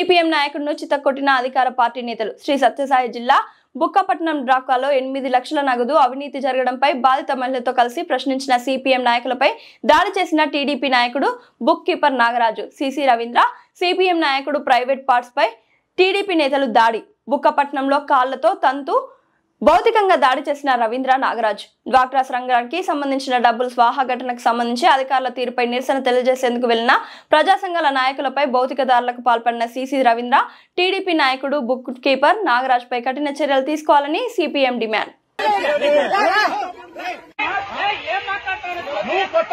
CPM నాయకుడిని చిత్తకొట్టిన అధికార party నేతలు. శ్రీ సత్యసాయి జిల్లా బుక్కపట్నం డ్రాకాలో 8 లక్షల నగదు అవినీతి జరగడంపై బాధిత మహిళతో కలిసి ప్రశ్నించిన సిపిఎం నాయకులపై దాడి చేసిన టీడీపీ నాయకుడు book keeper Nagaraju, CC Ravindra. CPM నాయకుడు ప్రైవేట్ పార్ట్స్ పై టీడీపీ నేతలు దాడి. బుక్కపట్నంలో కాళ్లతో తంతు భౌతికంగా దాడి చేసిన రవీంద్ర, నాగరాజ్. డ్వాక్రా సంఘానికి సంబంధించిన డబ్బులు స్వాహా ఘటనకు సంబంధించి అధికారుల తీరుపై నిరసన తెలియజేసేందుకు వెళ్లిన ప్రజా సంఘాల నాయకులపై భౌతిక దాడులకు పాల్పడిన సిసి రవీంద్ర, టీడీపీ నాయకుడు బుక్ కీపర్ నాగరాజ్ పై కఠిన చర్యలు తీసుకోవాలని సిపిఎం డిమాండ్. ఇప్పుడు